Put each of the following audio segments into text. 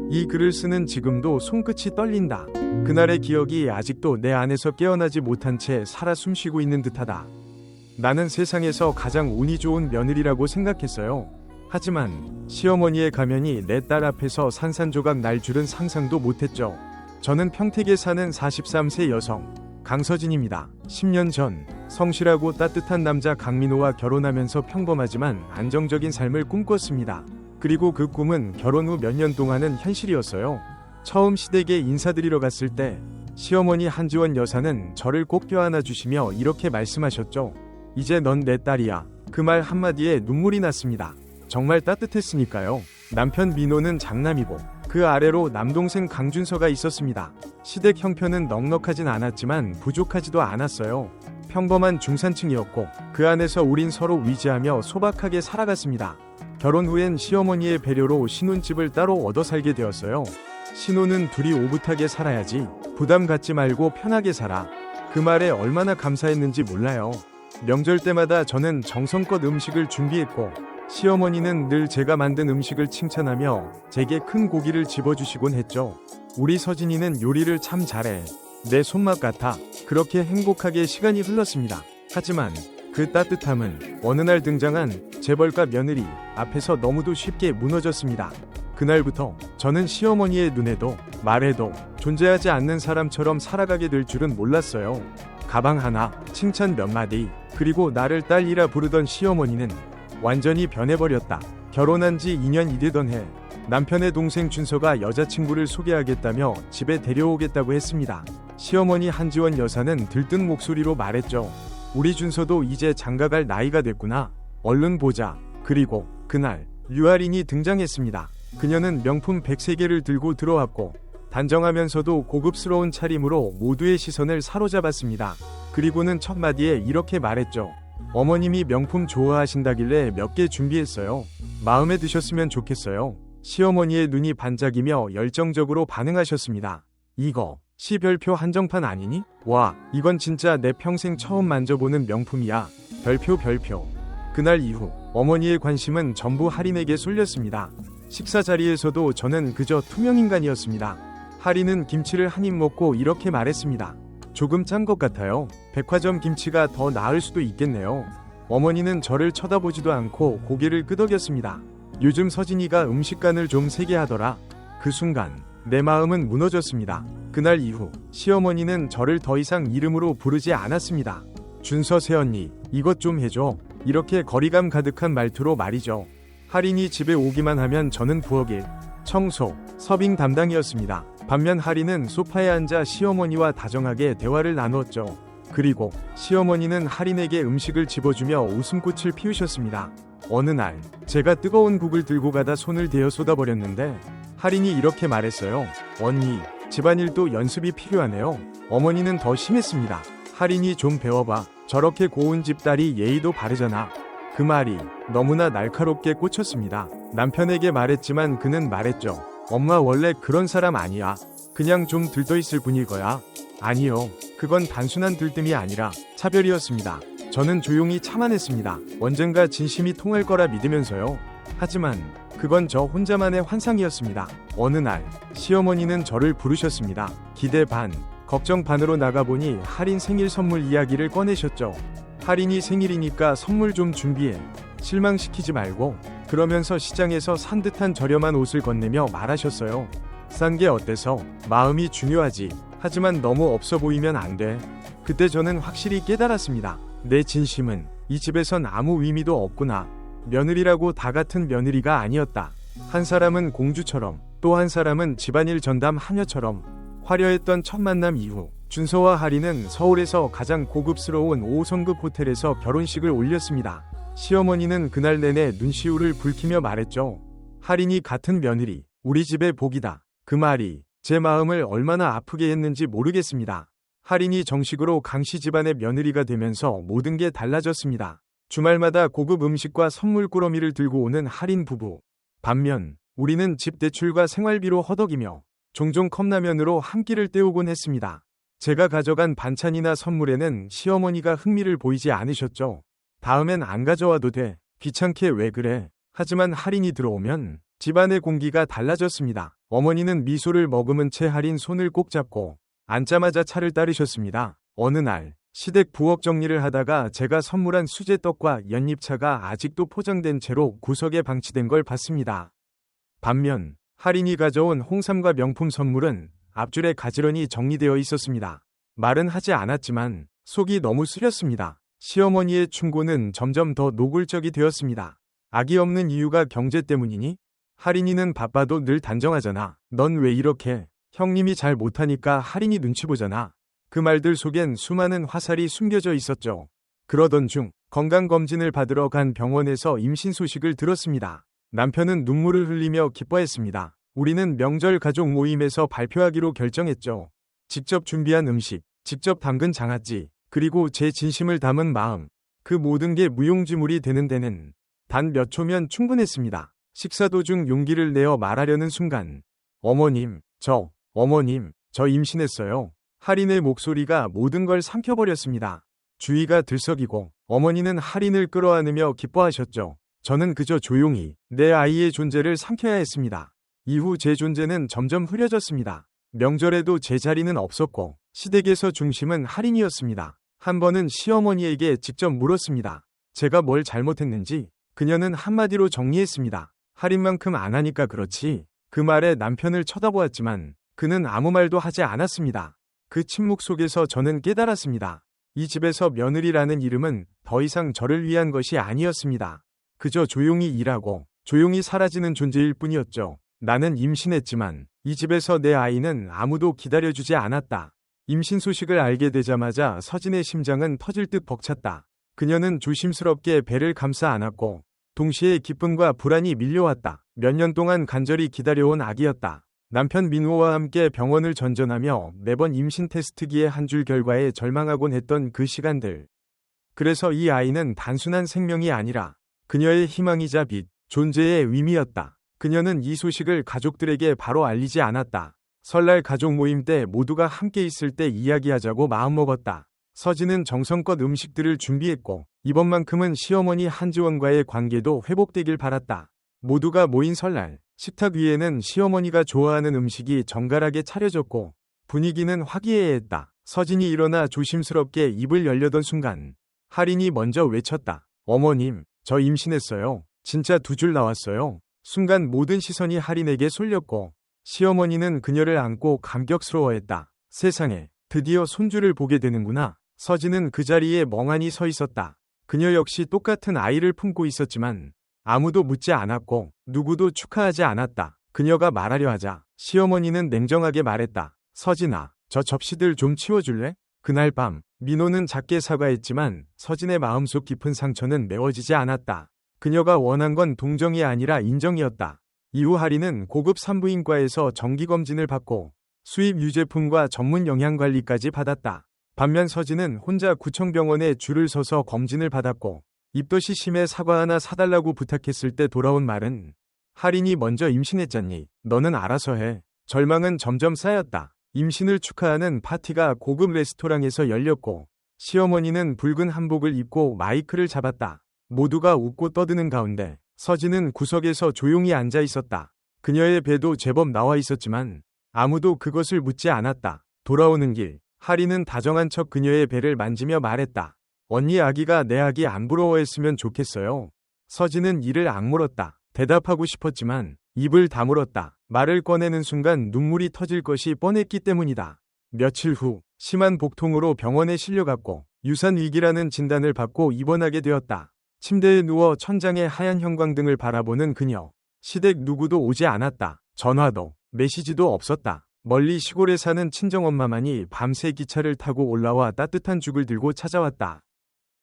이 글을 쓰는 지금도 손끝이 떨린다. 그날의 기억이 아직도 내 안에서 깨어나지 못한 채 살아 숨쉬고 있는 듯하다. 나는 세상에서 가장 운이 좋은 며느리라고 생각했어요. 하지만 시어머니의 가면이 내 딸 앞에서 산산조각 날 줄은 상상도 못했죠. 저는 평택에 사는 43세 여성 강서진입니다. 10년 전 성실하고 따뜻한 남자 강민호와 결혼하면서 평범하지만 안정적인 삶을 꿈꿨습니다. 그리고 그 꿈은 결혼 후 몇 년 동안은 현실이었어요. 처음 시댁에 인사드리러 갔을 때 시어머니 한지원 여사는 저를 꼭 껴안아 주시며 이렇게 말씀하셨죠. 이제 넌 내 딸이야. 그 말 한마디에 눈물이 났습니다. 정말 따뜻했으니까요. 남편 민호는 장남이고 그 아래로 남동생 강준서가 있었습니다. 시댁 형편은 넉넉하진 않았지만 부족하지도 않았어요. 평범한 중산층이었고 그 안에서 우린 서로 위지하며 소박하게 살아갔습니다. 결혼 후엔 시어머니의 배려로 신혼집을 따로 얻어 살게 되었어요. 신혼은 둘이 오붓하게 살아야지. 부담 갖지 말고 편하게 살아. 그 말에 얼마나 감사했는지 몰라요. 명절 때마다 저는 정성껏 음식을 준비했고 시어머니는 늘 제가 만든 음식을 칭찬하며 제게 큰 고기를 집어주시곤 했죠. 우리 서진이는 요리를 참 잘해. 내 손맛 같아. 그렇게 행복하게 시간이 흘렀습니다. 하지만 그 따뜻함은 어느 날 등장한 재벌가 며느리 앞에서 너무도 쉽게 무너졌습니다. 그날부터 저는 시어머니의 눈에도 말에도 존재하지 않는 사람처럼 살아가게 될 줄은 몰랐어요. 가방 하나, 칭찬 몇 마디, 그리고 나를 딸이라 부르던 시어머니는 완전히 변해버렸다. 결혼한 지 2년이 되던 해 남편의 동생 준서가 여자친구를 소개하겠다며 집에 데려오겠다고 했습니다. 시어머니 한지원 여사는 들뜬 목소리로 말했죠. 우리 준서도 이제 장가갈 나이가 됐구나. 얼른 보자. 그리고 그날 류아린이 등장했습니다. 그녀는 명품 103개를 들고 들어왔고 단정하면서도 고급스러운 차림으로 모두의 시선을 사로잡았습니다. 그리고는 첫 마디에 이렇게 말했죠. 어머님이 명품 좋아하신다길래 몇 개 준비했어요. 마음에 드셨으면 좋겠어요. 시어머니의 눈이 반짝이며 열정적으로 반응하셨습니다. 이거 시별표 한정판 아니니? 와, 이건 진짜 내 평생 처음 만져보는 명품이야. 별표. 그날 이후 어머니의 관심은 전부 할인에게 쏠렸습니다. 식사 자리에서도 저는 그저 투명인간이었습니다. 할인은 김치를 한 입 먹고 이렇게 말했습니다. 조금 짠 것 같아요. 백화점 김치가 더 나을 수도 있겠네요. 어머니는 저를 쳐다보지도 않고 고개를 끄덕였습니다. 요즘 서진이가 음식간을 좀 세게 하더라. 그 순간 내 마음은 무너졌습니다. 그날 이후 시어머니는 저를 더 이상 이름으로 부르지 않았습니다. 준서 새언니, 이것 좀 해줘. 이렇게 거리감 가득한 말투로 말이죠. 할인이 집에 오기만 하면 저는 부엌일, 청소, 서빙 담당이었습니다. 반면 할인은 소파에 앉아 시어머니와 다정하게 대화를 나누었죠. 그리고 시어머니는 할인에게 음식을 집어주며 웃음꽃을 피우셨습니다. 어느 날 제가 뜨거운 국을 들고 가다 손을 대어 쏟아버렸는데 할인이 이렇게 말했어요. 언니, 집안일도 연습이 필요하네요. 어머니는 더 심했습니다. 할인이 좀 배워봐. 저렇게 고운 집딸이 예의도 바르잖아. 그 말이 너무나 날카롭게 꽂혔습니다. 남편에게 말했지만 그는 말했죠. 엄마 원래 그런 사람 아니야. 그냥 좀 들떠있을 뿐일 거야. 아니요. 그건 단순한 들뜸이 아니라 차별이었습니다. 저는 조용히 참아냈습니다. 언젠가 진심이 통할 거라 믿으면서요. 하지만 그건 저 혼자만의 환상이었습니다. 어느 날 시어머니는 저를 부르셨습니다. 기대 반, 걱정 반으로 나가보니 할인 생일 선물 이야기를 꺼내셨죠. 할인이 생일이니까 선물 좀 준비해. 실망시키지 말고. 그러면서 시장에서 산 듯한 저렴한 옷을 건네며 말하셨어요. 싼 게 어때서? 마음이 중요하지. 하지만 너무 없어 보이면 안 돼. 그때 저는 확실히 깨달았습니다. 내 진심은 이 집에선 아무 의미도 없구나. 며느리라고 다 같은 며느리가 아니었다. 한 사람은 공주처럼, 또 한 사람은 집안일 전담 하녀처럼. 화려했던 첫 만남 이후 준서와 할인은 서울에서 가장 고급스러운 5성급 호텔에서 결혼식을 올렸습니다. 시어머니는 그날 내내 눈시울을 붉히며 말했죠. 할인이 같은 며느리, 우리 집의 복이다. 그 말이 제 마음을 얼마나 아프게 했는지 모르겠습니다. 할인이 정식으로 강씨 집안의 며느리가 되면서 모든 게 달라졌습니다. 주말마다 고급 음식과 선물 꾸러미를 들고 오는 할인 부부. 반면 우리는 집 대출과 생활비로 허덕이며 종종 컵라면으로 한 끼를 때우곤 했습니다. 제가 가져간 반찬이나 선물에는 시어머니가 흥미를 보이지 않으셨죠. 다음엔 안 가져와도 돼. 귀찮게 왜 그래. 하지만 할인이 들어오면 집안의 공기가 달라졌습니다. 어머니는 미소를 머금은 채 할인 손을 꼭 잡고 앉자마자 차를 따르셨습니다. 어느 날 시댁 부엌 정리를 하다가 제가 선물한 수제떡과 연잎차가 아직도 포장된 채로 구석에 방치된 걸 봤습니다. 반면 할인이 가져온 홍삼과 명품 선물은 앞줄에 가지런히 정리되어 있었습니다. 말은 하지 않았지만 속이 너무 쓰렸습니다. 시어머니의 충고는 점점 더 노골적이 되었습니다. 아기 없는 이유가 경제 때문이니? 할인이는 바빠도 늘 단정하잖아. 넌 왜 이렇게? 형님이 잘 못하니까 할인이 눈치 보잖아. 그 말들 속엔 수많은 화살이 숨겨져 있었죠. 그러던 중 건강검진을 받으러 간 병원에서 임신 소식을 들었습니다. 남편은 눈물을 흘리며 기뻐했습니다. 우리는 명절 가족 모임에서 발표하기로 결정했죠. 직접 준비한 음식, 직접 담근 장아찌, 그리고 제 진심을 담은 마음. 그 모든 게 무용지물이 되는 데는 단 몇 초면 충분했습니다. 식사 도중 용기를 내어 말하려는 순간 어머님, 저 임신했어요. 할인의 목소리가 모든 걸 삼켜버렸습니다. 주위가 들썩이고 어머니는 할인을 끌어안으며 기뻐하셨죠. 저는 그저 조용히 내 아이의 존재를 삼켜야 했습니다. 이후 제 존재는 점점 흐려졌습니다. 명절에도 제 자리는 없었고 시댁에서 중심은 할인이었습니다. 한 번은 시어머니에게 직접 물었습니다. 제가 뭘 잘못했는지. 그녀는 한마디로 정리했습니다. 할인만큼 안 하니까 그렇지. 그 말에 남편을 쳐다보았지만 그는 아무 말도 하지 않았습니다. 그 침묵 속에서 저는 깨달았습니다. 이 집에서 며느리라는 이름은 더 이상 저를 위한 것이 아니었습니다. 그저 조용히 일하고 조용히 사라지는 존재일 뿐이었죠. 나는 임신했지만 이 집에서 내 아이는 아무도 기다려주지 않았다. 임신 소식을 알게 되자마자 서진의 심장은 터질 듯 벅찼다. 그녀는 조심스럽게 배를 감싸 안았고 동시에 기쁨과 불안이 밀려왔다. 몇 년 동안 간절히 기다려온 아기였다. 남편 민호와 함께 병원을 전전하며 매번 임신 테스트기의 한 줄 결과에 절망하곤 했던 그 시간들. 그래서 이 아이는 단순한 생명이 아니라 그녀의 희망이자 빛, 존재의 의미였다. 그녀는 이 소식을 가족들에게 바로 알리지 않았다. 설날 가족 모임 때 모두가 함께 있을 때 이야기하자고 마음먹었다. 서진은 정성껏 음식들을 준비했고 이번만큼은 시어머니 한지원과의 관계도 회복되길 바랐다. 모두가 모인 설날, 식탁 위에는 시어머니가 좋아하는 음식이 정갈하게 차려졌고 분위기는 화기애애했다. 서진이 일어나 조심스럽게 입을 열려던 순간 할인이 먼저 외쳤다. 어머님, 저 임신했어요. 진짜 2줄 나왔어요. 순간 모든 시선이 할인에게 쏠렸고 시어머니는 그녀를 안고 감격스러워했다. 세상에, 드디어 손주를 보게 되는구나. 서진은 그 자리에 멍하니 서 있었다. 그녀 역시 똑같은 아이를 품고 있었지만 아무도 묻지 않았고 누구도 축하하지 않았다. 그녀가 말하려 하자 시어머니는 냉정하게 말했다. 서진아, 저 접시들 좀 치워줄래? 그날 밤 민호는 작게 사과했지만 서진의 마음속 깊은 상처는 메워지지 않았다. 그녀가 원한 건 동정이 아니라 인정이었다. 이후 할인은 고급 산부인과에서 정기검진을 받고 수입 유제품과 전문 영양관리까지 받았다. 반면 서진은 혼자 구청병원에 줄을 서서 검진을 받았고 입덧이 심해 사과 하나 사달라고 부탁했을 때 돌아온 말은 할인이 먼저 임신했잖니. 너는 알아서 해. 절망은 점점 쌓였다. 임신을 축하하는 파티가 고급 레스토랑에서 열렸고 시어머니는 붉은 한복을 입고 마이크를 잡았다. 모두가 웃고 떠드는 가운데 서진은 구석에서 조용히 앉아 있었다. 그녀의 배도 제법 나와 있었지만 아무도 그것을 묻지 않았다. 돌아오는 길 할인은 다정한 척 그녀의 배를 만지며 말했다. 언니 아기가 내 아기 안 부러워했으면 좋겠어요. 서진은 이를 악물었다. 대답하고 싶었지만 입을 다물었다. 말을 꺼내는 순간 눈물이 터질 것이 뻔했기 때문이다. 며칠 후 심한 복통으로 병원에 실려갔고 유산 위기라는 진단을 받고 입원하게 되었다. 침대에 누워 천장의 하얀 형광등을 바라보는 그녀. 시댁 누구도 오지 않았다. 전화도 메시지도 없었다. 멀리 시골에 사는 친정엄마만이 밤새 기차를 타고 올라와 따뜻한 죽을 들고 찾아왔다.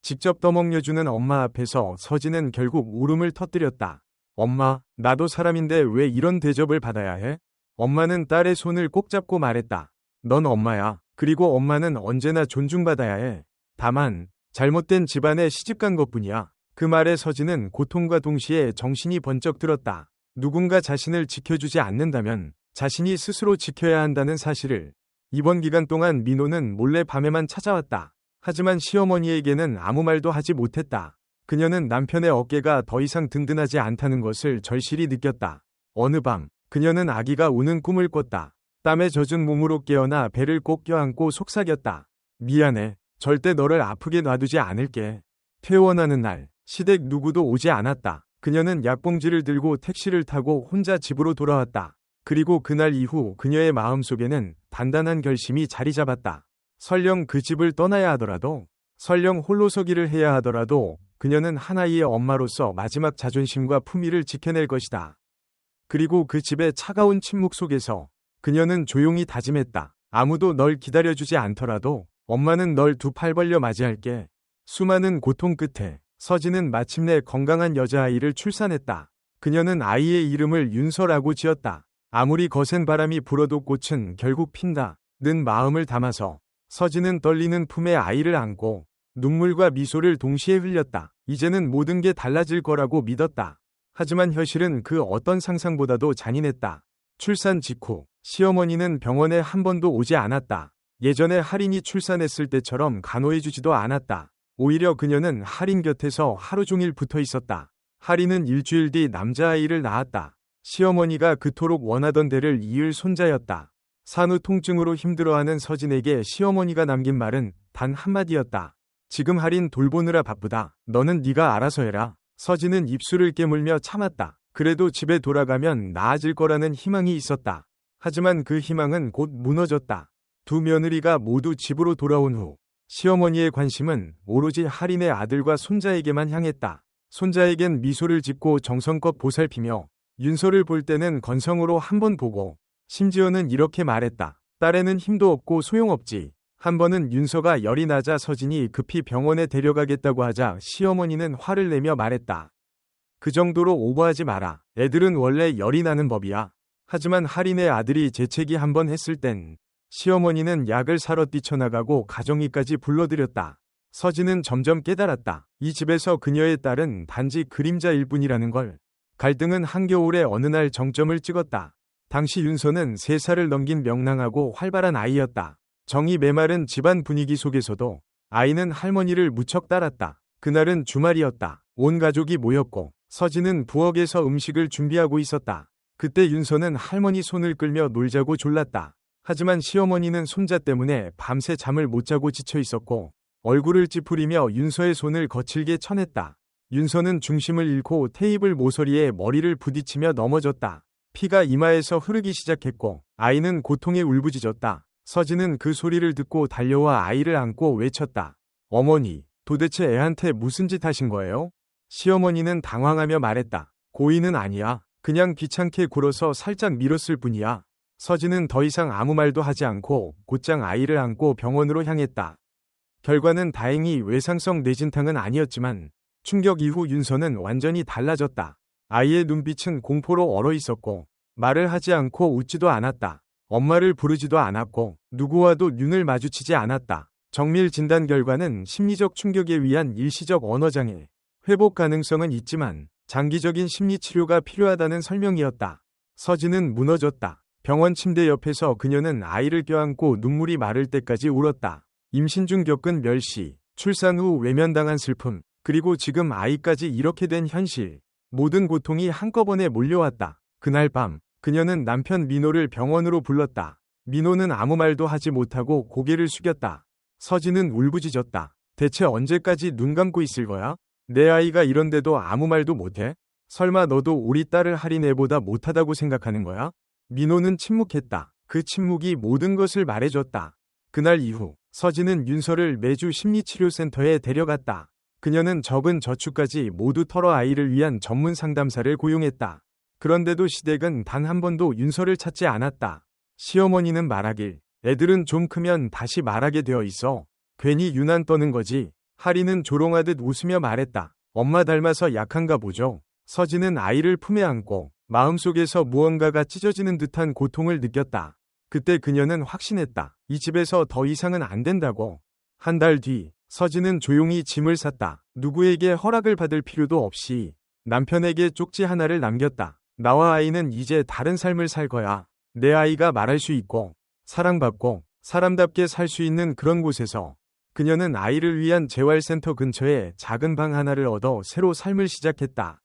직접 떠먹여주는 엄마 앞에서 서진은 결국 울음을 터뜨렸다. 엄마, 나도 사람인데 왜 이런 대접을 받아야 해? 엄마는 딸의 손을 꼭 잡고 말했다. 넌 엄마야. 그리고 엄마는 언제나 존중받아야 해. 다만 잘못된 집안에 시집간 것뿐이야. 그 말에 서진은 고통과 동시에 정신이 번쩍 들었다. 누군가 자신을 지켜주지 않는다면 자신이 스스로 지켜야 한다는 사실을. 이번 기간 동안 민호는 몰래 밤에만 찾아왔다. 하지만 시어머니에게는 아무 말도 하지 못했다. 그녀는 남편의 어깨가 더 이상 든든하지 않다는 것을 절실히 느꼈다. 어느 밤 그녀는 아기가 우는 꿈을 꿨다. 땀에 젖은 몸으로 깨어나 배를 꼭 껴안고 속삭였다. 미안해. 절대 너를 아프게 놔두지 않을게. 퇴원하는 날 시댁 누구도 오지 않았다. 그녀는 약봉지를 들고 택시를 타고 혼자 집으로 돌아왔다. 그리고 그날 이후 그녀의 마음속에는 단단한 결심이 자리 잡았다. 설령 그 집을 떠나야 하더라도, 설령 홀로 서기를 해야 하더라도 그녀는 한 아이의 엄마로서 마지막 자존심과 품위를 지켜낼 것이다. 그리고 그 집의 차가운 침묵 속에서 그녀는 조용히 다짐했다. 아무도 널 기다려주지 않더라도 엄마는 널 두 팔 벌려 맞이할게. 수많은 고통 끝에 서진은 마침내 건강한 여자아이를 출산했다. 그녀는 아이의 이름을 윤서라고 지었다. 아무리 거센 바람이 불어도 꽃은 결국 핀다. 는 마음을 담아서 서진은 떨리는 품에 아이를 안고 눈물과 미소를 동시에 흘렸다. 이제는 모든 게 달라질 거라고 믿었다. 하지만 현실은 그 어떤 상상보다도 잔인했다. 출산 직후 시어머니는 병원에 한 번도 오지 않았다. 예전에 할인이 출산했을 때처럼 간호해주지도 않았다. 오히려 그녀는 할인 곁에서 하루 종일 붙어 있었다. 할인은 일주일 뒤 남자아이를 낳았다. 시어머니가 그토록 원하던 대를 이을 손자였다. 산후 통증으로 힘들어하는 서진에게 시어머니가 남긴 말은 단 한마디였다. 지금 할인 돌보느라 바쁘다. 너는 네가 알아서 해라. 서진은 입술을 깨물며 참았다. 그래도 집에 돌아가면 나아질 거라는 희망이 있었다. 하지만 그 희망은 곧 무너졌다. 두 며느리가 모두 집으로 돌아온 후 시어머니의 관심은 오로지 할인의 아들과 손자에게만 향했다. 손자에겐 미소를 짓고 정성껏 보살피며 윤서를 볼 때는 건성으로 한번 보고 심지어는 이렇게 말했다. 딸에는 힘도 없고 소용없지. 한 번은 윤서가 열이 나자 서진이 급히 병원에 데려가겠다고 하자 시어머니는 화를 내며 말했다. 그 정도로 오버하지 마라. 애들은 원래 열이 나는 법이야. 하지만 할인의 아들이 재채기 한번 했을 땐 시어머니는 약을 사러 뛰쳐나가고 가정의까지 불러들였다. 서진은 점점 깨달았다. 이 집에서 그녀의 딸은 단지 그림자일 뿐이라는 걸. 갈등은 한겨울의 어느 날 정점을 찍었다. 당시 윤서는 3살을 넘긴 명랑하고 활발한 아이였다. 정이 메마른 집안 분위기 속에서도 아이는 할머니를 무척 따랐다. 그날은 주말이었다. 온 가족이 모였고 서진은 부엌에서 음식을 준비하고 있었다. 그때 윤서는 할머니 손을 끌며 놀자고 졸랐다. 하지만 시어머니는 손자 때문에 밤새 잠을 못 자고 지쳐 있었고 얼굴을 찌푸리며 윤서의 손을 거칠게 쳐냈다. 윤서는 중심을 잃고 테이블 모서리에 머리를 부딪히며 넘어졌다. 피가 이마에서 흐르기 시작했고 아이는 고통에 울부짖었다. 서진은 그 소리를 듣고 달려와 아이를 안고 외쳤다. 어머니, 도대체 애한테 무슨 짓 하신 거예요? 시어머니는 당황하며 말했다. 고의는 아니야. 그냥 귀찮게 굴어서 살짝 밀었을 뿐이야. 서진은 더 이상 아무 말도 하지 않고 곧장 아이를 안고 병원으로 향했다. 결과는 다행히 외상성 뇌진탕은 아니었지만 충격 이후 윤서는 완전히 달라졌다. 아이의 눈빛은 공포로 얼어 있었고 말을 하지 않고 웃지도 않았다. 엄마를 부르지도 않았고 누구와도 눈을 마주치지 않았다. 정밀 진단 결과는 심리적 충격에 의한 일시적 언어장애, 회복 가능성은 있지만 장기적인 심리치료가 필요하다는 설명이었다. 서진은 무너졌다. 병원 침대 옆에서 그녀는 아이를 껴안고 눈물이 마를 때까지 울었다. 임신 중 겪은 멸시, 출산 후 외면당한 슬픔, 그리고 지금 아이까지 이렇게 된 현실. 모든 고통이 한꺼번에 몰려왔다. 그날 밤, 그녀는 남편 민호를 병원으로 불렀다. 민호는 아무 말도 하지 못하고 고개를 숙였다. 서진은 울부짖었다. 대체 언제까지 눈 감고 있을 거야? 내 아이가 이런데도 아무 말도 못해? 설마 너도 우리 딸을 할인 애보다 못하다고 생각하는 거야? 민호는 침묵했다. 그 침묵이 모든 것을 말해줬다. 그날 이후 서진은 윤서를 매주 심리치료센터에 데려갔다. 그녀는 적은 저축까지 모두 털어 아이를 위한 전문 상담사를 고용했다. 그런데도 시댁은 단 한 번도 윤서를 찾지 않았다. 시어머니는 말하길, 애들은 좀 크면 다시 말하게 되어 있어. 괜히 유난 떠는 거지. 할인은 조롱하듯 웃으며 말했다. 엄마 닮아서 약한가 보죠. 서진은 아이를 품에 안고 마음속에서 무언가가 찢어지는 듯한 고통을 느꼈다. 그때 그녀는 확신했다. 이 집에서 더 이상은 안 된다고. 한 달 뒤, 서진은 조용히 짐을 쌌다. 누구에게 허락을 받을 필요도 없이 남편에게 쪽지 하나를 남겼다. 나와 아이는 이제 다른 삶을 살 거야. 내 아이가 말할 수 있고 사랑받고 사람답게 살 수 있는 그런 곳에서 그녀는 아이를 위한 재활센터 근처에 작은 방 하나를 얻어 새로 삶을 시작했다.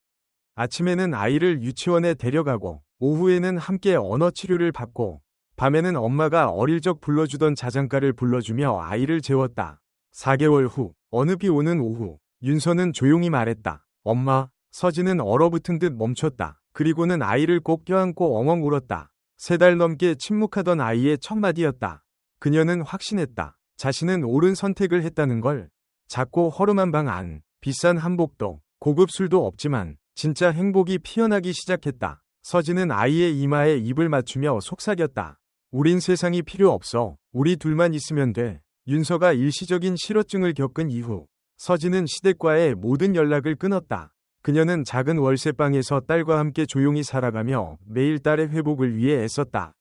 아침에는 아이를 유치원에 데려가고 오후에는 함께 언어 치료를 받고 밤에는 엄마가 어릴 적 불러주던 자장가를 불러주며 아이를 재웠다. 4개월 후 어느 비 오는 오후 윤서는 조용히 말했다. 엄마. 서진은 얼어붙은 듯 멈췄다. 그리고는 아이를 꼭 껴안고 엉엉 울었다. 3달 넘게 침묵하던 아이의 첫 마디였다. 그녀는 확신했다. 자신은 옳은 선택을 했다는 걸. 작고 허름한 방 안, 비싼 한복도, 고급 술도 없지만 진짜 행복이 피어나기 시작했다. 서진은 아이의 이마에 입을 맞추며 속삭였다. 우린 세상이 필요 없어. 우리 둘만 있으면 돼. 윤서가 일시적인 실어증을 겪은 이후 서진은 시댁과의 모든 연락을 끊었다. 그녀는 작은 월세방에서 딸과 함께 조용히 살아가며 매일 딸의 회복을 위해 애썼다.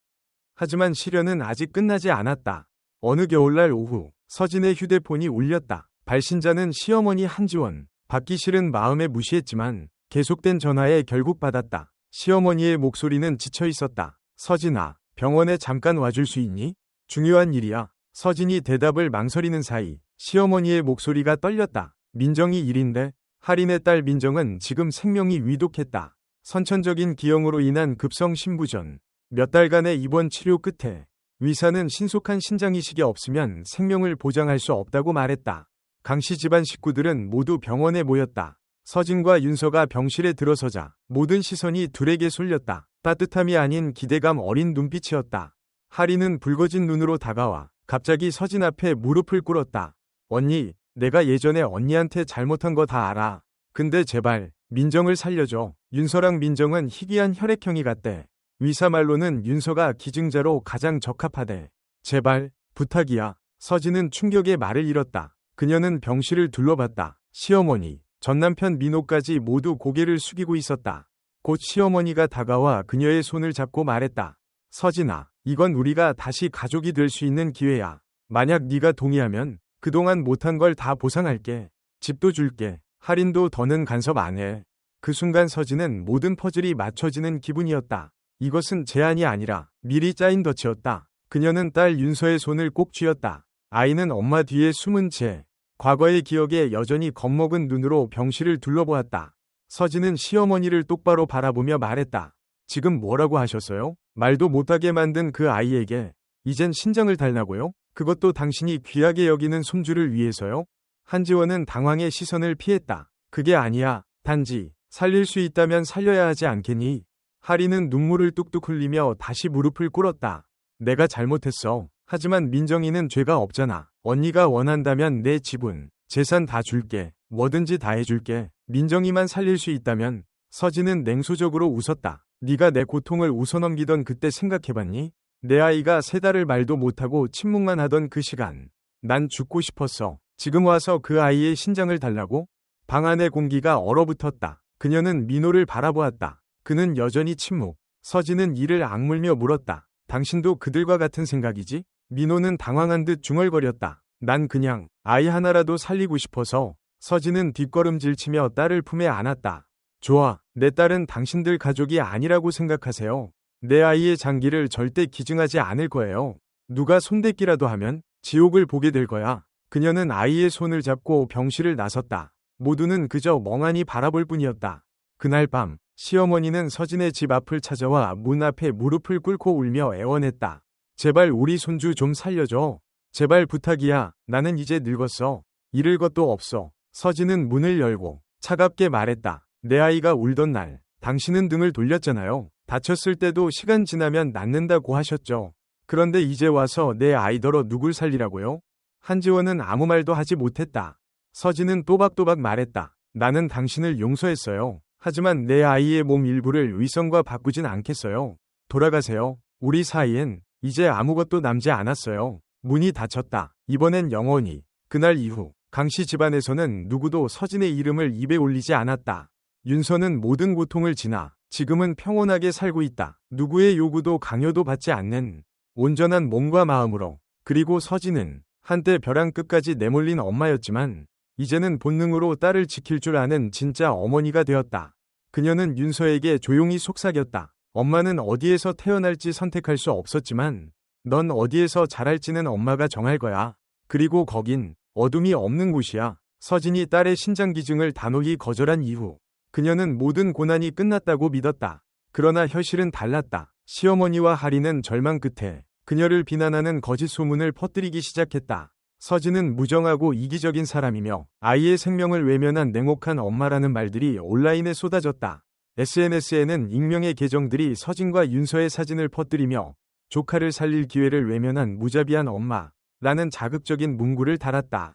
하지만 시련은 아직 끝나지 않았다. 어느 겨울날 오후 서진의 휴대폰이 울렸다. 발신자는 시어머니 한지원. 받기 싫은 마음에 무시했지만 계속된 전화에 결국 받았다. 시어머니의 목소리는 지쳐 있었다. 서진아, 병원에 잠깐 와줄 수 있니? 중요한 일이야. 서진이 대답을 망설이는 사이 시어머니의 목소리가 떨렸다. 민정이 일인데. 할인의 딸 민정은 지금 생명이 위독했다. 선천적인 기형으로 인한 급성 신부전. 몇 달간의 입원 치료 끝에 의사는 신속한 신장 이식이 없으면 생명을 보장할 수 없다고 말했다. 강씨 집안 식구들은 모두 병원에 모였다. 서진과 윤서가 병실에 들어서자 모든 시선이 둘에게 쏠렸다. 따뜻함이 아닌 기대감 어린 눈빛이었다. 할인은 붉어진 눈으로 다가와 갑자기 서진 앞에 무릎을 꿇었다. 언니, 내가 예전에 언니한테 잘못한 거 다 알아. 근데 제발 민정을 살려줘. 윤서랑 민정은 희귀한 혈액형이 같대. 의사 말로는 윤서가 기증자로 가장 적합하대. 제발 부탁이야. 서진은 충격에 말을 잃었다. 그녀는 병실을 둘러봤다. 시어머니, 전남편 민호까지 모두 고개를 숙이고 있었다. 곧 시어머니가 다가와 그녀의 손을 잡고 말했다. 서진아, 이건 우리가 다시 가족이 될 수 있는 기회야. 만약 네가 동의하면 그동안 못한 걸 다 보상할게. 집도 줄게. 할인도 더는 간섭 안 해. 그 순간 서진은 모든 퍼즐이 맞춰지는 기분이었다. 이것은 제안이 아니라 미리 짜인 덫이었다. 그녀는 딸 윤서의 손을 꼭 쥐었다. 아이는 엄마 뒤에 숨은 채 과거의 기억에 여전히 겁먹은 눈으로 병실을 둘러보았다. 서진은 시어머니를 똑바로 바라보며 말했다. 지금 뭐라고 하셨어요? 말도 못하게 만든 그 아이에게 이젠 신장을 달라고요? 그것도 당신이 귀하게 여기는 손주를 위해서요? 한지원은 당황의 시선을 피했다. 그게 아니야. 단지 살릴 수 있다면 살려야 하지 않겠니? 할인은 눈물을 뚝뚝 흘리며 다시 무릎을 꿇었다. 내가 잘못했어. 하지만 민정이는 죄가 없잖아. 언니가 원한다면 내 지분, 재산 다 줄게. 뭐든지 다 해줄게. 민정이만 살릴 수 있다면. 서진은 냉소적으로 웃었다. 네가 내 고통을 웃어넘기던 그때 생각해봤니? 내 아이가 3달을 말도 못하고 침묵만 하던 그 시간. 난 죽고 싶었어. 지금 와서 그 아이의 신장을 달라고? 방 안의 공기가 얼어붙었다. 그녀는 민호를 바라보았다. 그는 여전히 침묵. 서진은 이를 악물며 물었다. 당신도 그들과 같은 생각이지? 민호는 당황한 듯 중얼거렸다. 난 그냥 아이 하나라도 살리고 싶어서. 서진은 뒷걸음질치며 딸을 품에 안았다. 좋아, 내 딸은 당신들 가족이 아니라고 생각하세요. 내 아이의 장기를 절대 기증하지 않을 거예요. 누가 손대기라도 하면 지옥을 보게 될 거야. 그녀는 아이의 손을 잡고 병실을 나섰다. 모두는 그저 멍하니 바라볼 뿐이었다. 그날 밤 시어머니는 서진의 집 앞을 찾아와 문 앞에 무릎을 꿇고 울며 애원했다. 제발 우리 손주 좀 살려줘. 제발 부탁이야. 나는 이제 늙었어. 잃을 것도 없어. 서진은 문을 열고 차갑게 말했다. 내 아이가 울던 날 당신은 등을 돌렸잖아요. 다쳤을 때도 시간 지나면 낫는다고 하셨죠. 그런데 이제 와서 내 아이더러 누굴 살리라고요? 한지원은 아무 말도 하지 못했다. 서진은 또박또박 말했다. 나는 당신을 용서했어요. 하지만 내 아이의 몸 일부를 의성과 바꾸진 않겠어요. 돌아가세요. 우리 사이엔 이제 아무것도 남지 않았어요. 문이 닫혔다. 이번엔 영원히. 그날 이후 강씨 집안에서는 누구도 서진의 이름을 입에 올리지 않았다. 윤서는 모든 고통을 지나 지금은 평온하게 살고 있다. 누구의 요구도 강요도 받지 않는 온전한 몸과 마음으로. 그리고 서진은 한때 벼랑 끝까지 내몰린 엄마였지만 이제는 본능으로 딸을 지킬 줄 아는 진짜 어머니가 되었다. 그녀는 윤서에게 조용히 속삭였다. 엄마는 어디에서 태어날지 선택할 수 없었지만 넌 어디에서 자랄지는 엄마가 정할 거야. 그리고 거긴 어둠이 없는 곳이야. 서진이 딸의 신장 기증을 단호히 거절한 이후 그녀는 모든 고난이 끝났다고 믿었다. 그러나 현실은 달랐다. 시어머니와 하리는 절망 끝에 그녀를 비난하는 거짓 소문을 퍼뜨리기 시작했다. 서진은 무정하고 이기적인 사람이며 아이의 생명을 외면한 냉혹한 엄마라는 말들이 온라인에 쏟아졌다. SNS에는 익명의 계정들이 서진과 윤서의 사진을 퍼뜨리며 조카를 살릴 기회를 외면한 무자비한 엄마라는 자극적인 문구를 달았다.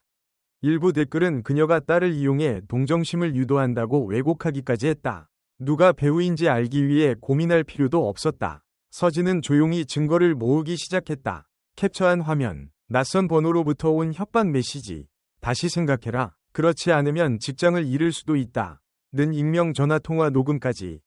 일부 댓글은 그녀가 딸을 이용해 동정심을 유도한다고 왜곡하기까지 했다. 누가 배우인지 알기 위해 고민할 필요도 없었다. 서진은 조용히 증거를 모으기 시작했다. 캡처한 화면, 낯선 번호로부터 온 협박 메시지. 다시 생각해라. 그렇지 않으면 직장을 잃을 수도 있다. 는 익명 전화통화 녹음까지.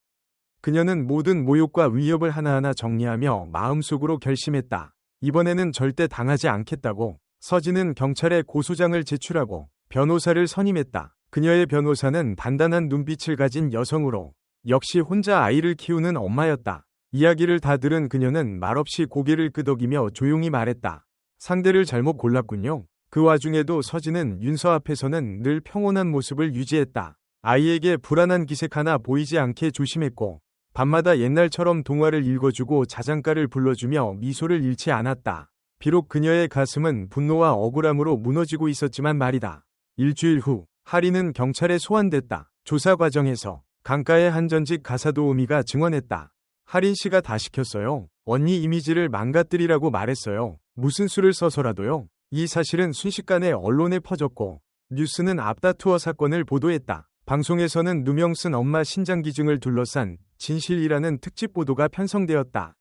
그녀는 모든 모욕과 위협을 하나하나 정리하며 마음속으로 결심했다. 이번에는 절대 당하지 않겠다고. 서진은 경찰에 고소장을 제출하고 변호사를 선임했다. 그녀의 변호사는 단단한 눈빛을 가진 여성으로 역시 혼자 아이를 키우는 엄마였다. 이야기를 다 들은 그녀는 말없이 고개를 끄덕이며 조용히 말했다. 상대를 잘못 골랐군요. 그 와중에도 서진은 윤서 앞에서는 늘 평온한 모습을 유지했다. 아이에게 불안한 기색 하나 보이지 않게 조심했고 밤마다 옛날처럼 동화를 읽어주고 자장가를 불러주며 미소를 잃지 않았다. 비록 그녀의 가슴은 분노와 억울함으로 무너지고 있었지만 말이다. 일주일 후 하리는 경찰에 소환됐다. 조사 과정에서 강가의 한 전직 가사도우미가 증언했다. 하린 씨가 다 시켰어요. 언니 이미지를 망가뜨리라고 말했어요. 무슨 수를 써서라도요. 이 사실은 순식간에 언론에 퍼졌고 뉴스는 앞다투어 사건을 보도했다. 방송에서는 누명 쓴 엄마 신장 기증을 둘러싼 진실이라는 특집 보도가 편성되었다.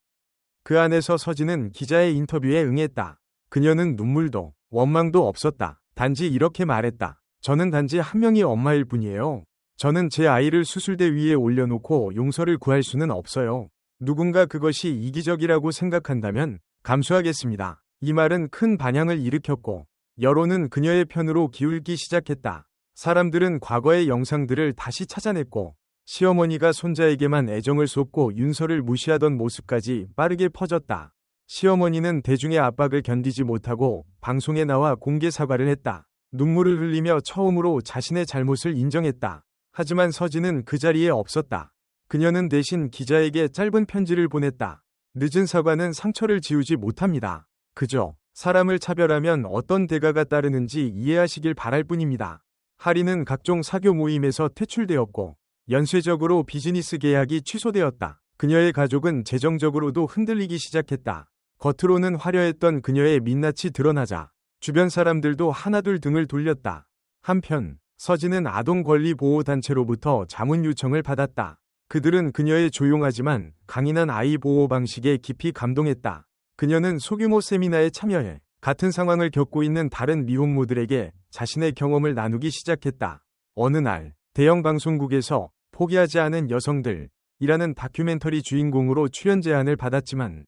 그 안에서 서진은 기자의 인터뷰에 응했다. 그녀는 눈물도 원망도 없었다. 단지 이렇게 말했다. 저는 단지 한 명의 엄마일 뿐이에요. 저는 제 아이를 수술대 위에 올려놓고 용서를 구할 수는 없어요. 누군가 그것이 이기적이라고 생각한다면 감수하겠습니다. 이 말은 큰 반향을 일으켰고 여론은 그녀의 편으로 기울기 시작했다. 사람들은 과거의 영상들을 다시 찾아냈고 시어머니가 손자에게만 애정을 쏟고 윤서를 무시하던 모습까지 빠르게 퍼졌다. 시어머니는 대중의 압박을 견디지 못하고 방송에 나와 공개 사과를 했다. 눈물을 흘리며 처음으로 자신의 잘못을 인정했다. 하지만 서진은 그 자리에 없었다. 그녀는 대신 기자에게 짧은 편지를 보냈다. 늦은 사과는 상처를 지우지 못합니다. 그저 사람을 차별하면 어떤 대가가 따르는지 이해하시길 바랄 뿐입니다. 하리는 각종 사교 모임에서 퇴출되었고 연쇄적으로 비즈니스 계약이 취소되었다. 그녀의 가족은 재정적으로도 흔들리기 시작했다. 겉으로는 화려했던 그녀의 민낯이 드러나자 주변 사람들도 하나둘 등을 돌렸다. 한편 서진은 아동권리보호단체로부터 자문 요청을 받았다. 그들은 그녀의 조용하지만 강인한 아이 보호 방식에 깊이 감동했다. 그녀는 소규모 세미나에 참여해 같은 상황을 겪고 있는 다른 미혼모들에게 자신의 경험을 나누기 시작했다. 어느 날 대형 방송국에서 포기하지 않은 여성들이라는 다큐멘터리 주인공으로 출연 제안을 받았지만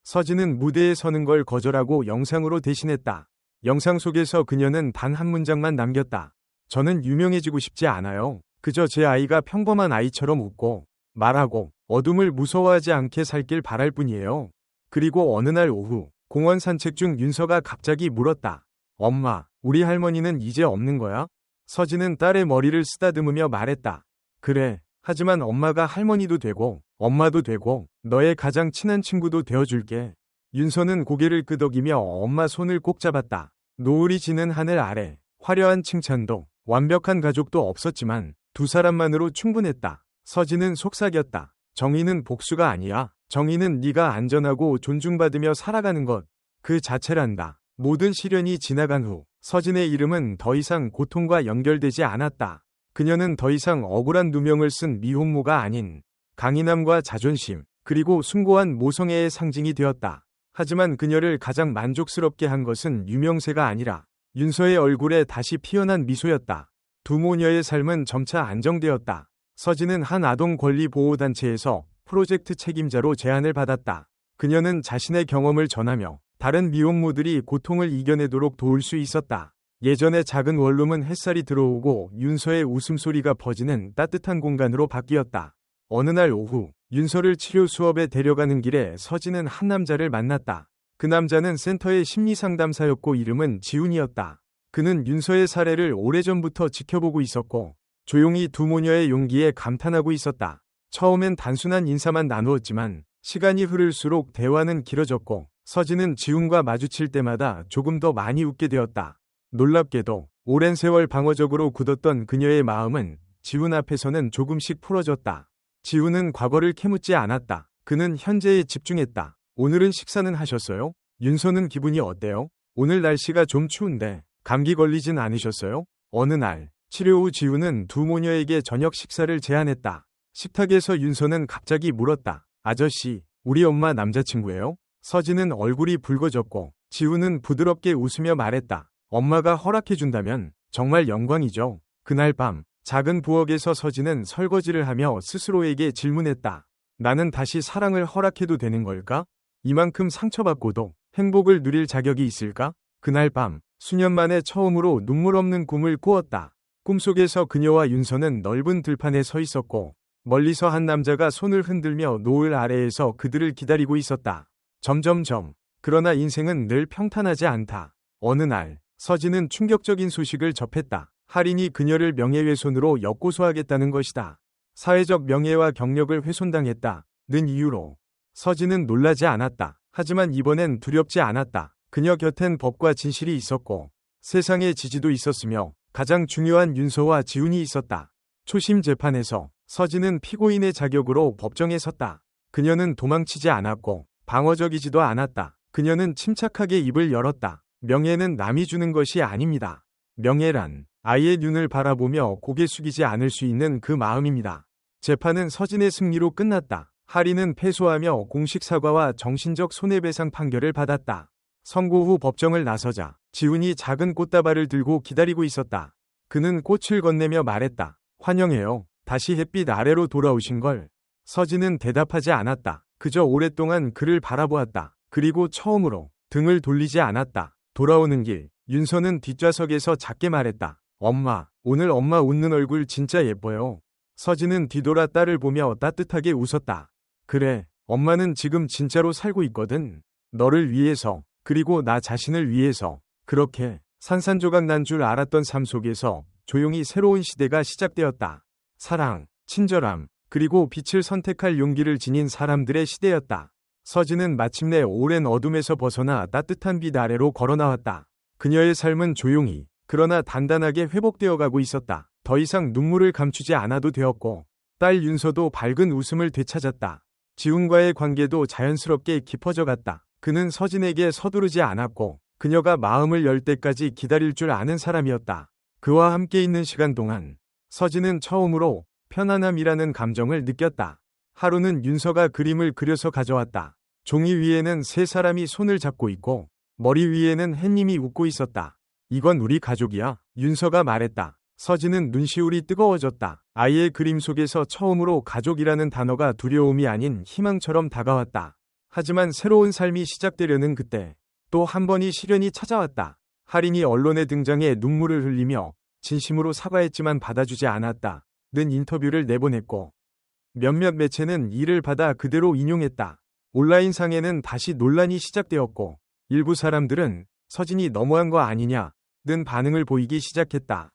서진은 무대에 서는 걸 거절하고 영상으로 대신했다. 영상 속에서 그녀는 단 한 문장만 남겼다. 저는 유명해지고 싶지 않아요. 그저 제 아이가 평범한 아이처럼 웃고 말하고 어둠을 무서워하지 않게 살길 바랄 뿐이에요. 그리고 어느 날 오후 공원 산책 중 윤서가 갑자기 물었다. 엄마, 우리 할머니는 이제 없는 거야? 서진은 딸의 머리를 쓰다듬으며 말했다. 그래. 하지만 엄마가 할머니도 되고 엄마도 되고 너의 가장 친한 친구도 되어줄게. 윤서는 고개를 끄덕이며 엄마 손을 꼭 잡았다. 노을이 지는 하늘 아래 화려한 칭찬도 완벽한 가족도 없었지만 두 사람만으로 충분했다. 서진은 속삭였다. 정의는 복수가 아니야. 정의는 네가 안전하고 존중받으며 살아가는 것. 그 자체란다. 모든 시련이 지나간 후 서진의 이름은 더 이상 고통과 연결되지 않았다. 그녀는 더 이상 억울한 누명을 쓴 미혼모가 아닌 강인함과 자존심, 그리고 숭고한 모성애의 상징이 되었다. 하지만 그녀를 가장 만족스럽게 한 것은 유명세가 아니라 윤서의 얼굴에 다시 피어난 미소였다. 두 모녀의 삶은 점차 안정되었다. 서진은 한 아동 권리 보호단체에서 프로젝트 책임자로 제안을 받았다. 그녀는 자신의 경험을 전하며 다른 미혼모들이 고통을 이겨내도록 도울 수 있었다. 예전의 작은 원룸은 햇살이 들어오고 윤서의 웃음소리가 퍼지는 따뜻한 공간으로 바뀌었다. 어느 날 오후 윤서를 치료 수업에 데려가는 길에 서진은 한 남자를 만났다. 그 남자는 센터의 심리상담사였고 이름은 지훈이었다. 그는 윤서의 사례를 오래전부터 지켜보고 있었고 조용히 두 모녀의 용기에 감탄하고 있었다. 처음엔 단순한 인사만 나누었지만 시간이 흐를수록 대화는 길어졌고 서진은 지훈과 마주칠 때마다 조금 더 많이 웃게 되었다. 놀랍게도 오랜 세월 방어적으로 굳었던 그녀의 마음은 지훈 앞에서는 조금씩 풀어졌다. 지훈은 과거를 캐묻지 않았다. 그는 현재에 집중했다. 오늘은 식사는 하셨어요? 윤서는 기분이 어때요? 오늘 날씨가 좀 추운데 감기 걸리진 않으셨어요? 어느 날 치료 후 지훈은 두 모녀에게 저녁 식사를 제안했다. 식탁에서 윤서는 갑자기 물었다. 아저씨, 우리 엄마 남자친구예요? 서진은 얼굴이 붉어졌고 지훈은 부드럽게 웃으며 말했다. 엄마가 허락해준다면 정말 영광이죠. 그날 밤 작은 부엌에서 서진은 설거지를 하며 스스로에게 질문했다. 나는 다시 사랑을 허락해도 되는 걸까? 이만큼 상처받고도 행복을 누릴 자격이 있을까? 그날 밤 수년 만에 처음으로 눈물 없는 꿈을 꾸었다. 꿈속에서 그녀와 윤서는 넓은 들판에 서 있었고 멀리서 한 남자가 손을 흔들며 노을 아래에서 그들을 기다리고 있었다. 점점점. 그러나 인생은 늘 평탄하지 않다. 어느 날 서진은 충격적인 소식을 접했다. 할인이 그녀를 명예훼손으로 역고소하겠다는 것이다. 사회적 명예와 경력을 훼손당했다는 이유로. 서진은 놀라지 않았다. 하지만 이번엔 두렵지 않았다. 그녀 곁엔 법과 진실이 있었고 세상의 지지도 있었으며 가장 중요한 윤서와 지훈이 있었다. 초심 재판에서 서진은 피고인의 자격으로 법정에 섰다. 그녀는 도망치지 않았고 방어적이지도 않았다. 그녀는 침착하게 입을 열었다. 명예는 남이 주는 것이 아닙니다. 명예란 아이의 눈을 바라보며 고개 숙이지 않을 수 있는 그 마음입니다. 재판은 서진의 승리로 끝났다. 할인은 패소하며 공식 사과와 정신적 손해배상 판결을 받았다. 선고 후 법정을 나서자 지훈이 작은 꽃다발을 들고 기다리고 있었다. 그는 꽃을 건네며 말했다. 환영해요. 다시 햇빛 아래로 돌아오신 걸. 서진은 대답하지 않았다. 그저 오랫동안 그를 바라보았다. 그리고 처음으로 등을 돌리지 않았다. 돌아오는 길, 윤서는 뒷좌석에서 작게 말했다. 엄마, 오늘 엄마 웃는 얼굴 진짜 예뻐요. 서진은 뒤돌아 딸을 보며 따뜻하게 웃었다. 그래, 엄마는 지금 진짜로 살고 있거든. 너를 위해서, 그리고 나 자신을 위해서. 그렇게 산산조각 난 줄 알았던 삶 속에서 조용히 새로운 시대가 시작되었다. 사랑, 친절함, 그리고 빛을 선택할 용기를 지닌 사람들의 시대였다. 서진은 마침내 오랜 어둠에서 벗어나 따뜻한 빛 아래로 걸어나왔다. 그녀의 삶은 조용히, 그러나 단단하게 회복되어 가고 있었다. 더 이상 눈물을 감추지 않아도 되었고, 딸 윤서도 밝은 웃음을 되찾았다. 지훈과의 관계도 자연스럽게 깊어져 갔다. 그는 서진에게 서두르지 않았고, 그녀가 마음을 열 때까지 기다릴 줄 아는 사람이었다. 그와 함께 있는 시간 동안, 서진은 처음으로 편안함이라는 감정을 느꼈다. 하루는 윤서가 그림을 그려서 가져왔다. 종이 위에는 세 사람이 손을 잡고 있고 머리 위에는 햇님이 웃고 있었다. 이건 우리 가족이야. 윤서가 말했다. 서진은 눈시울이 뜨거워졌다. 아이의 그림 속에서 처음으로 가족이라는 단어가 두려움이 아닌 희망처럼 다가왔다. 하지만 새로운 삶이 시작되려는 그때 또 한 번이 시련이 찾아왔다. 할인이 언론에 등장해 눈물을 흘리며 진심으로 사과했지만 받아주지 않았다. 는 인터뷰를 내보냈고 몇몇 매체는 이를 받아 그대로 인용했다. 온라인상에는 다시 논란이 시작되었고 일부 사람들은 서진이 너무한 거 아니냐 는 반응을 보이기 시작했다.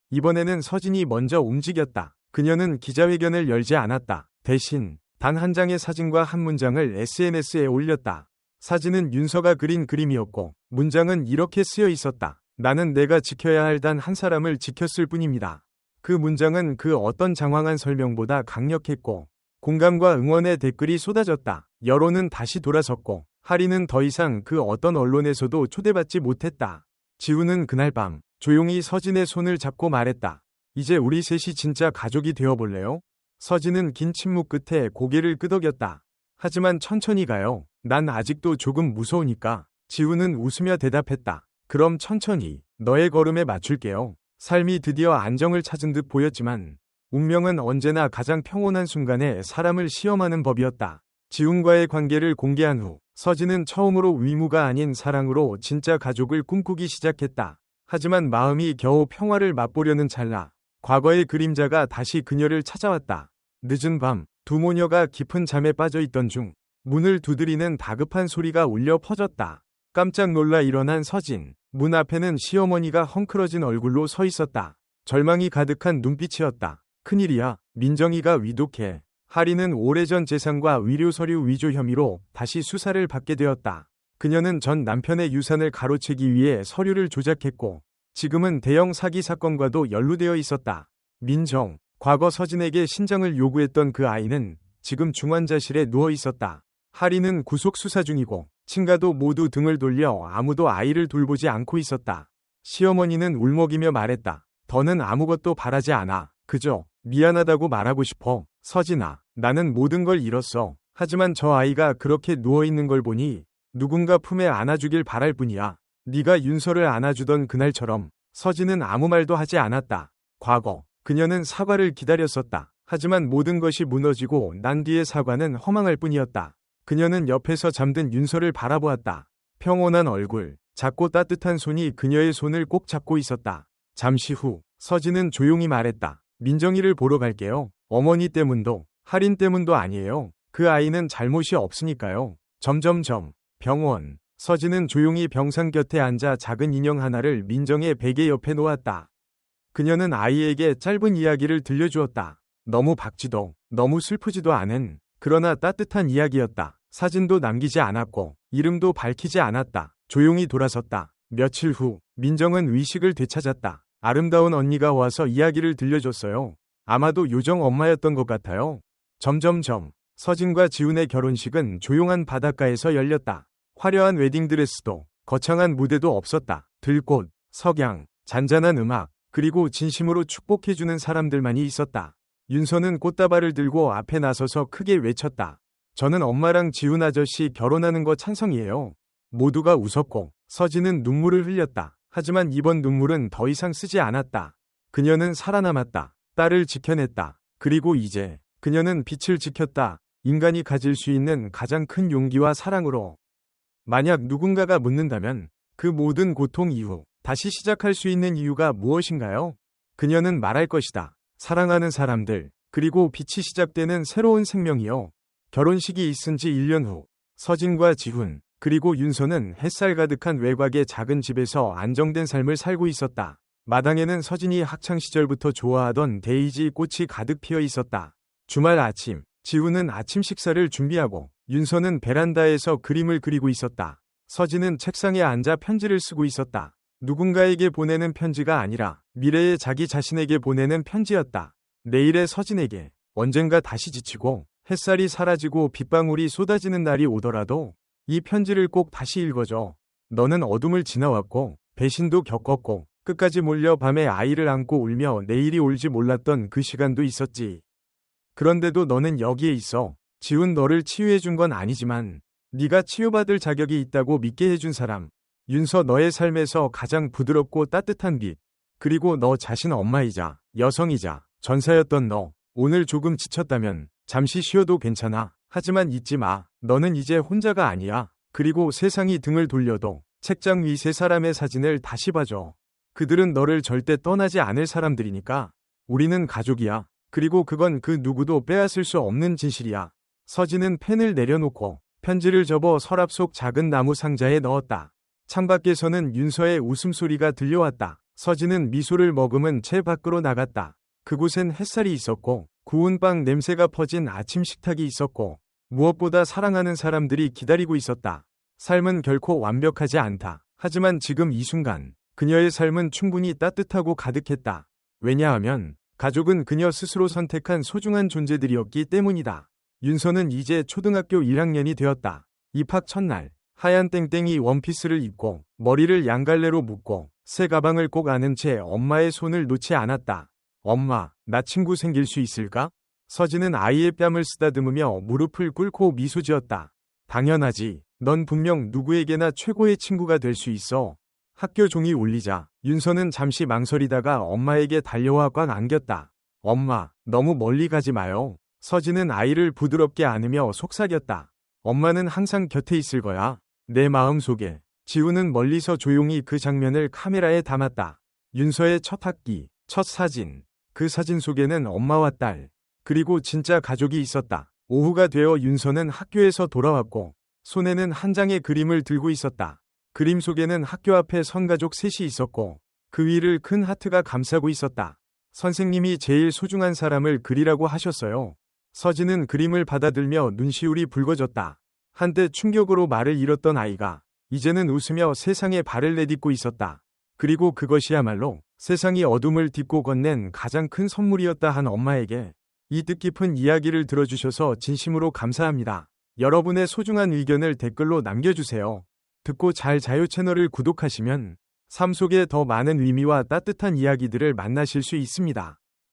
이번에는 서진이 먼저 움직였다. 그녀는 기자회견을 열지 않았다. 대신 단 한 장의 사진과 한 문장을 SNS에 올렸다. 사진은 윤서가 그린 그림이었고 문장은 이렇게 쓰여 있었다. 나는 내가 지켜야 할 단 한 사람을 지켰을 뿐입니다. 그 문장은 그 어떤 장황한 설명보다 강력했고 공감과 응원의 댓글이 쏟아졌다. 여론은 다시 돌아섰고 할인은 더 이상 그 어떤 언론에서도 초대받지 못했다. 지훈은 그날 밤 조용히 서진의 손을 잡고 말했다. 이제 우리 셋이 진짜 가족이 되어볼래요? 서진은 긴 침묵 끝에 고개를 끄덕였다. 하지만 천천히 가요. 난 아직도 조금 무서우니까. 지훈은 웃으며 대답했다. 그럼 천천히 너의 걸음에 맞출게요. 삶이 드디어 안정을 찾은 듯 보였지만 운명은 언제나 가장 평온한 순간에 사람을 시험하는 법이었다. 지훈과의 관계를 공개한 후 서진은 처음으로 위무가 아닌 사랑으로 진짜 가족을 꿈꾸기 시작했다. 하지만 마음이 겨우 평화를 맛보려는 찰나 과거의 그림자가 다시 그녀를 찾아왔다. 늦은 밤 두 모녀가 깊은 잠에 빠져 있던 중 문을 두드리는 다급한 소리가 울려 퍼졌다. 깜짝 놀라 일어난 서진. 문 앞에는 시어머니가 헝클어진 얼굴로 서 있었다. 절망이 가득한 눈빛이었다. 큰일이야. 민정이가 위독해. 하리는 오래전 재산과 위료 서류 위조 혐의로 다시 수사를 받게 되었다. 그녀는 전 남편의 유산을 가로채기 위해 서류를 조작했고 지금은 대형 사기 사건과도 연루되어 있었다. 민정, 과거 서진에게 신장을 요구했던 그 아이는 지금 중환자실에 누워 있었다. 하리는 구속 수사 중이고 친가도 모두 등을 돌려 아무도 아이를 돌보지 않고 있었다. 시어머니는 울먹이며 말했다. 더는 아무것도 바라지 않아. 그저 미안하다고 말하고 싶어. 서진아, 나는 모든 걸 잃었어. 하지만 저 아이가 그렇게 누워있는 걸 보니 누군가 품에 안아주길 바랄 뿐이야. 네가 윤서를 안아주던 그날처럼. 서진은 아무 말도 하지 않았다. 과거, 그녀는 사과를 기다렸었다. 하지만 모든 것이 무너지고 난 뒤의 사과는 허망할 뿐이었다. 그녀는 옆에서 잠든 윤서를 바라보았다. 평온한 얼굴, 작고 따뜻한 손이 그녀의 손을 꼭 잡고 있었다. 잠시 후, 서진은 조용히 말했다. 민정이를 보러 갈게요. 어머니 때문도, 할인 때문도 아니에요. 그 아이는 잘못이 없으니까요. 점점점. 병원. 서진은 조용히 병상 곁에 앉아 작은 인형 하나를 민정의 베개 옆에 놓았다. 그녀는 아이에게 짧은 이야기를 들려주었다. 너무 밝지도, 너무 슬프지도 않은, 그러나 따뜻한 이야기였다. 사진도 남기지 않았고, 이름도 밝히지 않았다. 조용히 돌아섰다. 며칠 후, 민정은 의식을 되찾았다. 아름다운 언니가 와서 이야기를 들려줬어요. 아마도 요정 엄마였던 것 같아요. 점점점. 서진과 지훈의 결혼식은 조용한 바닷가에서 열렸다. 화려한 웨딩드레스도, 거창한 무대도 없었다. 들꽃, 석양, 잔잔한 음악, 그리고 진심으로 축복해주는 사람들만이 있었다. 윤서는 꽃다발을 들고 앞에 나서서 크게 외쳤다. 저는 엄마랑 지훈 아저씨 결혼하는 거 찬성이에요. 모두가 웃었고, 서진은 눈물을 흘렸다. 하지만 이번 눈물은 더 이상 쓰지 않았다. 그녀는 살아남았다. 딸을 지켜냈다. 그리고 이제, 그녀는 빛을 지켰다. 인간이 가질 수 있는 가장 큰 용기와 사랑으로. 만약 누군가가 묻는다면 그 모든 고통 이후 다시 시작할 수 있는 이유가 무엇인가요? 그녀는 말할 것이다. 사랑하는 사람들, 그리고 빛이 시작되는 새로운 생명이요. 결혼식이 있은 지 1년 후, 서진과 지훈, 그리고 윤서는 햇살 가득한 외곽의 작은 집에서 안정된 삶을 살고 있었다. 마당에는 서진이 학창시절부터 좋아하던 데이지 꽃이 가득 피어 있었다. 주말 아침, 지훈은 아침 식사를 준비하고 윤서는 베란다에서 그림을 그리고 있었다. 서진은 책상에 앉아 편지를 쓰고 있었다. 누군가에게 보내는 편지가 아니라 미래의 자기 자신에게 보내는 편지였다. 내일의 서진에게 언젠가 다시 지치고 햇살이 사라지고 빗방울이 쏟아지는 날이 오더라도 이 편지를 꼭 다시 읽어줘. 너는 어둠을 지나왔고 배신도 겪었고 끝까지 몰려 밤에 아이를 안고 울며 내일이 올지 몰랐던 그 시간도 있었지. 그런데도 너는 여기에 있어. 지훈 너를 치유해준 건 아니지만 네가 치유받을 자격이 있다고 믿게 해준 사람. 윤서 너의 삶에서 가장 부드럽고 따뜻한 빛. 그리고 너 자신 엄마이자 여성이자 전사였던 너. 오늘 조금 지쳤다면 잠시 쉬어도 괜찮아. 하지만 잊지 마. 너는 이제 혼자가 아니야. 그리고 세상이 등을 돌려도 책장 위 세 사람의 사진을 다시 봐줘. 그들은 너를 절대 떠나지 않을 사람들이니까. 우리는 가족이야. 그리고 그건 그 누구도 빼앗을 수 없는 진실이야. 서진은 펜을 내려놓고 편지를 접어 서랍 속 작은 나무 상자에 넣었다. 창밖에서는 윤서의 웃음소리가 들려왔다. 서진은 미소를 머금은 채 밖으로 나갔다. 그곳엔 햇살이 있었고 구운 빵 냄새가 퍼진 아침 식탁이 있었고 무엇보다 사랑하는 사람들이 기다리고 있었다. 삶은 결코 완벽하지 않다. 하지만 지금 이 순간 그녀의 삶은 충분히 따뜻하고 가득했다. 왜냐하면 가족은 그녀 스스로 선택한 소중한 존재들이었기 때문이다. 윤서는 이제 초등학교 1학년이 되었다. 입학 첫날 하얀 땡땡이 원피스를 입고 머리를 양갈래로 묶고 새 가방을 꼭 안은 채 엄마의 손을 놓지 않았다. 엄마, 나 친구 생길 수 있을까? 서진은 아이의 뺨을 쓰다듬으며 무릎을 꿇고 미소 지었다. 당연하지. 넌 분명 누구에게나 최고의 친구가 될 수 있어. 학교 종이 울리자 윤서는 잠시 망설이다가 엄마에게 달려와 꽉 안겼다. 엄마, 너무 멀리 가지 마요. 서진은 아이를 부드럽게 안으며 속삭였다. 엄마는 항상 곁에 있을 거야. 내 마음 속에. 지훈은 멀리서 조용히 그 장면을 카메라에 담았다. 윤서의 첫 학기, 첫 사진. 그 사진 속에는 엄마와 딸, 그리고 진짜 가족이 있었다. 오후가 되어 윤서는 학교에서 돌아왔고 손에는 한 장의 그림을 들고 있었다. 그림 속에는 학교 앞에 선가족 셋이 있었고 그 위를 큰 하트가 감싸고 있었다. 선생님이 제일 소중한 사람을 그리라고 하셨어요. 서진은 그림을 받아들며 눈시울이 붉어졌다. 한때 충격으로 말을 잃었던 아이가 이제는 웃으며 세상에 발을 내딛고 있었다. 그리고 그것이야말로 세상이 어둠을 딛고 건넨 가장 큰 선물이었다 한 엄마에게 이 뜻깊은 이야기를 들어주셔서 진심으로 감사합니다. 여러분의 소중한 의견을 댓글로 남겨주세요. 듣고 잘 자요 채널을 구독하시면 삶 속에 더 많은 의미와 따뜻한 이야기들을 만나실 수 있습니다.